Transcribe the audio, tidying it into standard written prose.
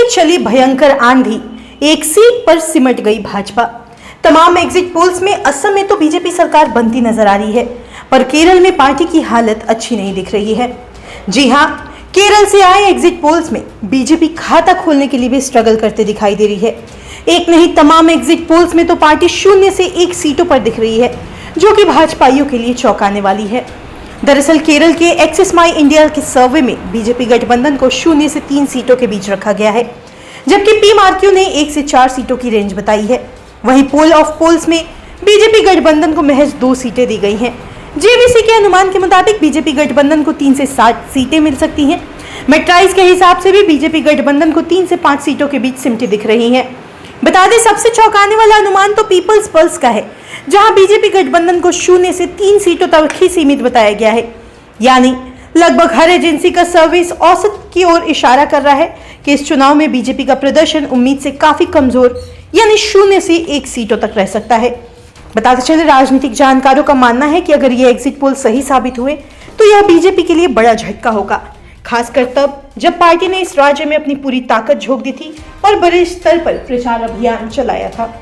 चली भयंकर आंधी, एक सीट पर सिमट गई भाजपा। तमाम एग्जिट पोल्स में असम में तो बीजेपी सरकार बनती नजर आ रही है, पर केरल में पार्टी की हालत अच्छी नहीं दिख रही है। जी हां, केरल से आए एग्जिट पोल्स में बीजेपी खाता खोलने के लिए भी स्ट्रगल करते दिखाई दे रही है। एक नहीं, तमाम एग्जिट पोल्स में तो पार्टी 0 से 1 सीटों पर दिख रही है, जो कि भाजपाइयों के लिए चौंकाने वाली है। दरअसल केरल के एक्सिस माई इंडिया के सर्वे में बीजेपी गठबंधन को 0 से 3 सीटों के बीच रखा गया है, जबकि पीएमआरक्यू ने 1 से 4 सीटों की रेंज बताई है। वहीं पोल ऑफ पोल्स में बीजेपी गठबंधन को महज 2 सीटें दी गई हैं। जेवीसी के अनुमान के मुताबिक बीजेपी गठबंधन को 3 से 7 सीटें मिल सकती हैं। मेट्राइज के हिसाब से भी बीजेपी गठबंधन को 3 से 5 सीटों के बीच सिमटी दिख रही हैं। बता दें, सबसे चौंकाने वाला अनुमान तो पीपल्स पल्स का है, जहां बीजेपी गठबंधन को 0 से 3 सीटों तक ही सीमित बताया गया है। यानी लगभग हर एजेंसी का सर्वे इस औसत की ओर इशारा कर रहा है कि इस चुनाव में बीजेपी का प्रदर्शन उम्मीद से काफी कमजोर, यानी 0 से 1 सीटों तक रह सकता है। बताते चले, राजनीतिक जानकारों का मानना है कि अगर ये एग्जिट पोल सही साबित हुए तो यह बीजेपी के लिए बड़ा झटका होगा, खासकर तब जब पार्टी ने इस राज्य में अपनी पूरी ताकत झोंक दी थी और बड़े स्तर पर प्रचार अभियान चलाया था।